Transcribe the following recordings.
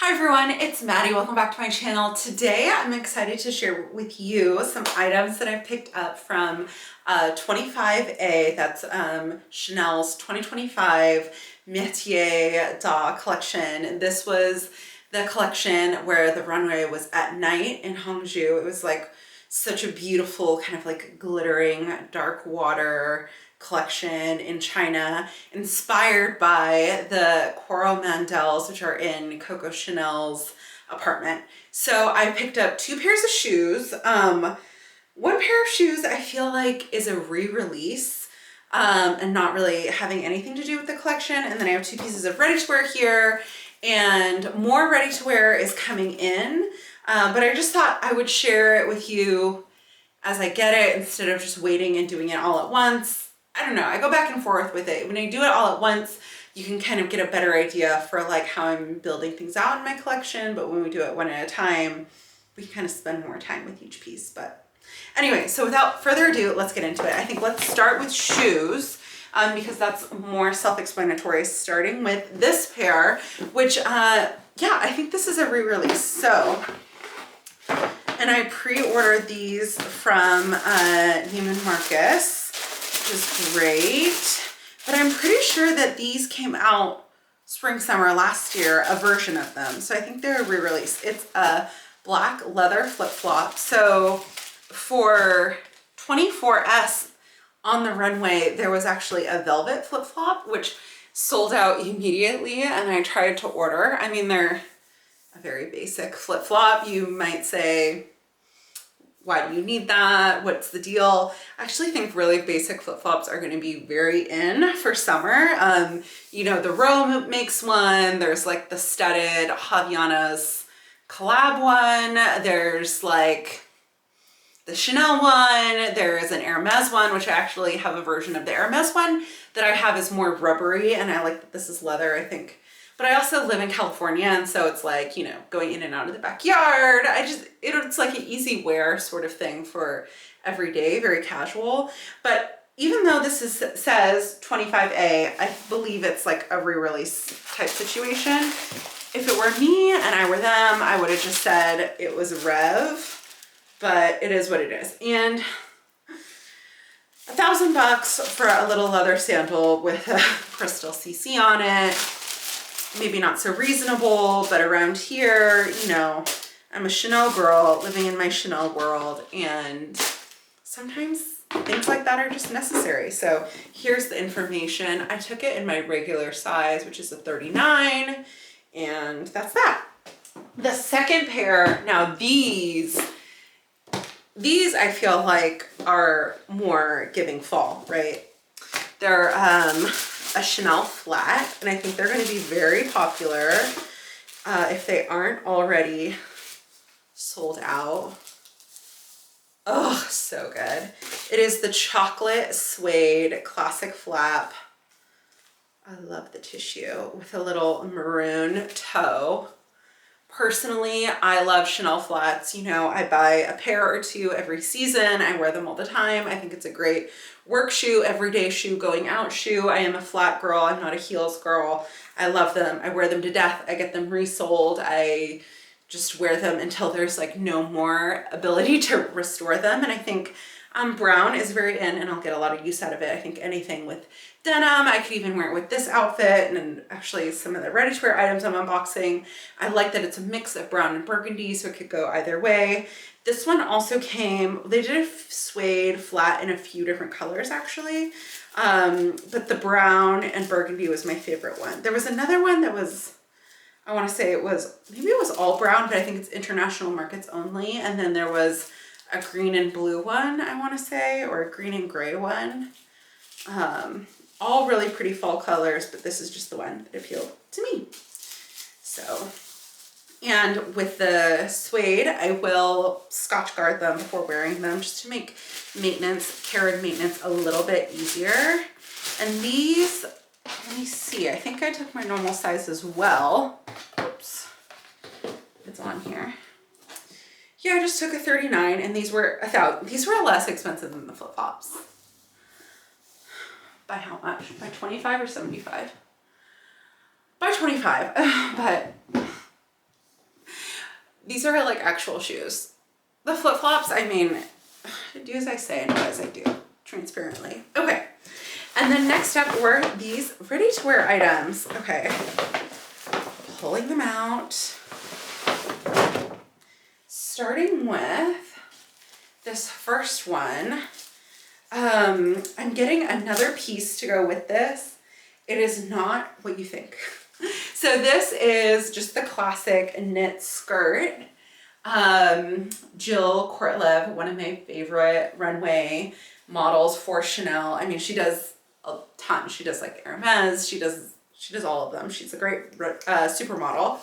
Hi everyone, it's Maddie. Welcome back to my channel. Today I'm excited to share with you some items that I picked up from 25A. That's Chanel's 2025 Métiers d'Art collection. This was the collection where the runway was at night in Hangzhou. It was like such a beautiful kind of like glittering dark water collection in China, inspired by the coral mandels, which are in Coco Chanel's apartment. So I picked up two pairs of shoes. One pair of shoes I feel like is a re-release and not really having anything to do with the collection. And then I have two pieces of ready-to-wear here, and more ready-to-wear is coming in. But I just thought I would share it with you as I get it instead of just waiting and doing it all at once. I don't know, I go back and forth with it. When I do it all at once, you can kind of get a better idea for like how I'm building things out in my collection, but when we do it one at a time, we kind of spend more time with each piece. But anyway, so without further ado, let's get into it. I think let's start with shoes because that's more self-explanatory, starting with this pair, which, yeah, I think this is a re-release. So, and I pre-ordered these from Neiman Marcus, which is great, but I'm pretty sure that these came out spring summer last year, a version of them, so I think they're a re-release. It's a black leather flip-flop. So for 24S on the runway there was actually a velvet flip-flop which sold out immediately, and I tried to order. I mean, they're a very basic flip-flop. You might say, why do you need that? What's the deal? I actually think really basic flip-flops are going to be very in for summer. You know, the Rome makes one. There's like the studded Havaianas collab one. There's like the Chanel one. There's an Hermes one, which I actually have a version of the Hermes one that I have is more rubbery, and I like that this is leather, I think. But I also live in California, and so it's like, you know, going in and out of the backyard. It's like an easy wear sort of thing for every day, very casual. But even though this says 25A, I believe it's like a re-release type situation. If it were me and I were them, I would have just said it was Rev, but it is what it is. And $1,000 for a little leather sandal with a crystal CC on it. Maybe not so reasonable, but around here, you know, I'm a Chanel girl living in my Chanel world, and sometimes things like that are just necessary. So here's the information. I took it in my regular size, which is a 39, and that's that. The second pair, now these I feel like are more giving fall, right? They're a Chanel flat, and I think they're going to be very popular if they aren't already sold out. Oh, so good. It is the chocolate suede classic flap. I love the tissue with a little maroon toe. Personally, I love Chanel flats. You know, I buy a pair or two every season. I wear them all the time. I think it's a great work shoe, everyday shoe, going out shoe. I am a flat girl. I'm not a heels girl. I love them. I wear them to death. I get them resold. I just wear them until there's like no more ability to restore them. And I think brown is very in, and I'll get a lot of use out of it. I think anything with denim, I could even wear it with this outfit, and actually some of the ready-to-wear items I'm unboxing. I like that it's a mix of brown and burgundy, so it could go either way. This one also came, they did a suede flat in a few different colors actually, but the brown and burgundy was my favorite one. There was another one that was, I want to say it was, maybe it was all brown, but I think it's international markets only. And then there was a green and blue one, I want to say, or a green and gray one. All really pretty fall colors, but this is just the one that appealed to me. So, and with the suede, I will Scotch guard them before wearing them just to make maintenance, care and maintenance a little bit easier. And these, let me see, I think I took my normal size as well. Oops, it's on here. Yeah, I just took a 39, and these were these were less expensive than the flip-flops. By how much? By 25 or 75? By 25, but These are like actual shoes. The flip-flops, I mean, do as I say and not as I do, transparently. Okay, and then next up were these ready-to-wear items. Okay, pulling them out. Starting with this first one. I'm getting another piece to go with this. It is not what you think. So this is just the classic knit skirt. Jill Kortlev, one of my favorite runway models for Chanel. I mean, she does a ton. She does like Hermes. She does all of them. She's a great supermodel.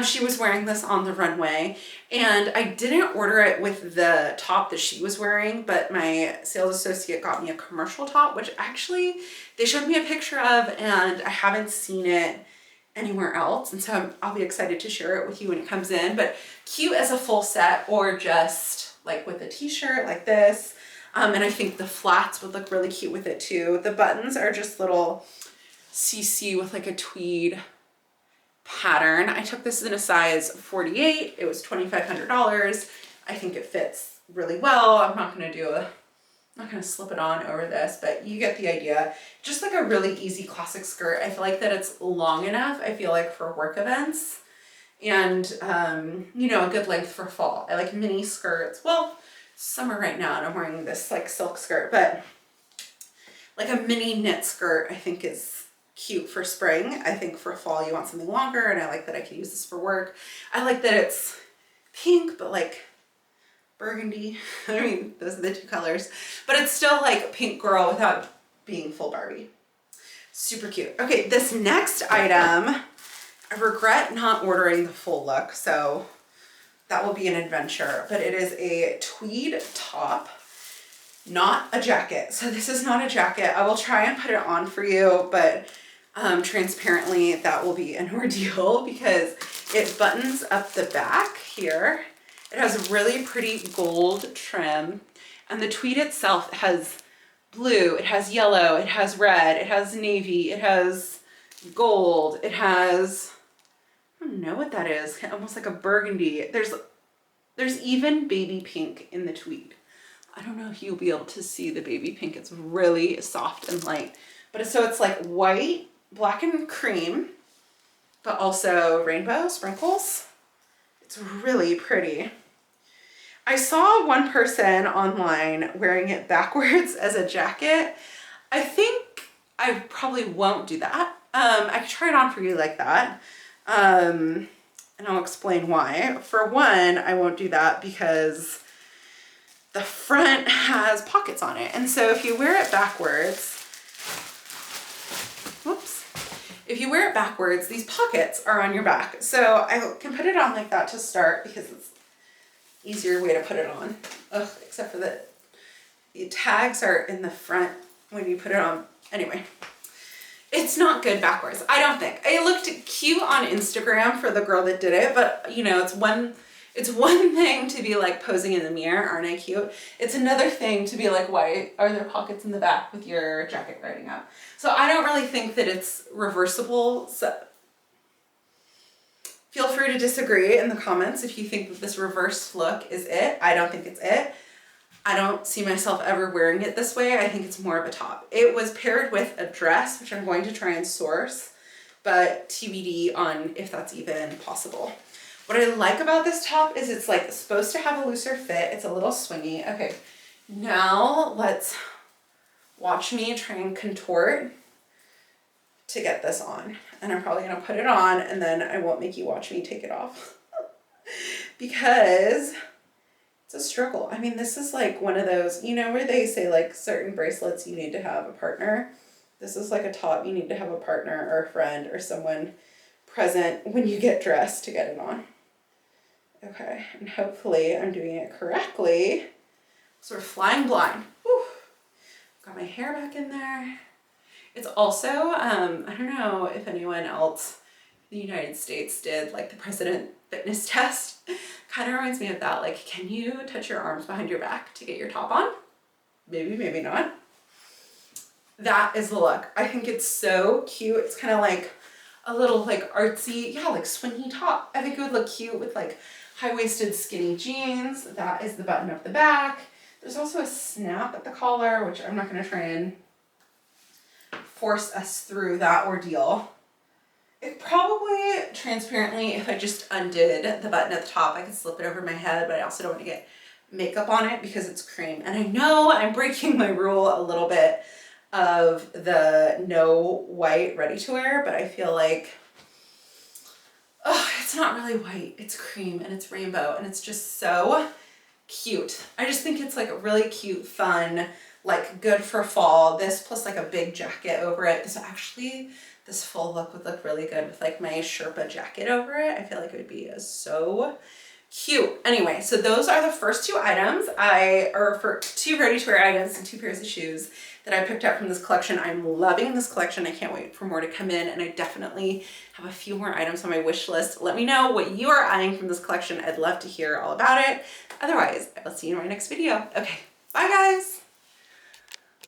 She was wearing this on the runway, and I didn't order it with the top that she was wearing, but my sales associate got me a commercial top, which actually they showed me a picture of, and I haven't seen it anywhere else. And so I'll be excited to share it with you when it comes in, but cute as a full set or just like with a t-shirt like this. And I think the flats would look really cute with it too. The buttons are just little CC with like a tweed pattern. I took this in a size 48. It was $2,500. I think it fits really well. I'm not gonna slip it on over this, but you get the idea. Just like a really easy classic skirt. I feel like that it's long enough, I feel like, for work events, and you know, a good length for fall. I like mini skirts. Well, summer right now and I'm wearing this like silk skirt, but like a mini knit skirt I think is cute for spring. I think for fall you want something longer, and I like that I can use this for work. I like that it's pink but like burgundy. I mean, those are the two colors, but it's still like pink girl without being full Barbie. Super cute. Okay, this next item, I regret not ordering the full look, so that will be an adventure, but it is a tweed top, not a jacket. So this is not a jacket. I will try and put it on for you, but transparently that will be an ordeal because it buttons up the back here. It has really pretty gold trim, and the tweed itself has blue, it has yellow, it has red, it has navy, it has gold, it has, I don't know what that is, almost like a burgundy. There's even baby pink in the tweed. I don't know if you'll be able to see the baby pink. It's really soft and light, but so it's like white, black and cream, but also rainbow sprinkles. It's really pretty. I saw one person online wearing it backwards as a jacket. I think I probably won't do that. I could try it on for you like that. And I'll explain why. For one, I won't do that because the front has pockets on it. And so if you wear it backwards, whoops, if you wear it backwards, these pockets are on your back. So I can put it on like that to start because it's easier way to put it on. Ugh, except for that the tags are in the front when you put it on. Anyway, it's not good backwards, I don't think. It looked cute on Instagram for the girl that did it, but you know, it's one thing to be like posing in the mirror, aren't I cute? It's another thing to be like, why are there pockets in the back with your jacket riding up? So I don't really think that it's reversible. So feel free to disagree in the comments if you think that this reversed look is it. I don't think it's it. I don't see myself ever wearing it this way. I think it's more of a top. It was paired with a dress, which I'm going to try and source, but TBD on if that's even possible. What I like about this top is it's like supposed to have a looser fit. It's a little swingy. Okay, now let's watch me try and contort to get this on. And I'm probably gonna put it on and then I won't make you watch me take it off because it's a struggle. I mean, this is like one of those, you know, where they say like certain bracelets you need to have a partner. This is like a top you need to have a partner or a friend or someone present when you get dressed to get it on. Okay, and hopefully I'm doing it correctly. So we're flying blind. Whew. Got my hair back in there. It's also, I don't know if anyone else in the United States did like the president fitness test. Kind of reminds me of that. Like, can you touch your arms behind your back to get your top on? Maybe, maybe not. That is the look. I think it's so cute. It's kind of like a little like artsy, yeah, like swingy top. I think it would look cute with like high-waisted skinny jeans. That is the button up the back. There's also a snap at the collar, which I'm not going to try and force us through that ordeal. It probably, transparently, if I just undid the button at the top, I could slip it over my head, but I also don't want to get makeup on it because it's cream. And I know I'm breaking my rule a little bit of the no white ready to wear, but I feel like, oh, it's not really white, it's cream and it's rainbow and it's just so cute. I just think it's like a really cute, fun, like good for fall. This plus like a big jacket over it. This full look would look really good with like my Sherpa jacket over it. I feel like it would be so cute. Anyway, so those are the first two items for two ready to wear items and two pairs of shoes that I picked up from this collection. I'm loving this collection. I can't wait for more to come in, and I definitely have a few more items on my wish list. Let me know what you are eyeing from this collection. I'd love to hear all about it. Otherwise, I will see you in my next video. Okay, bye guys.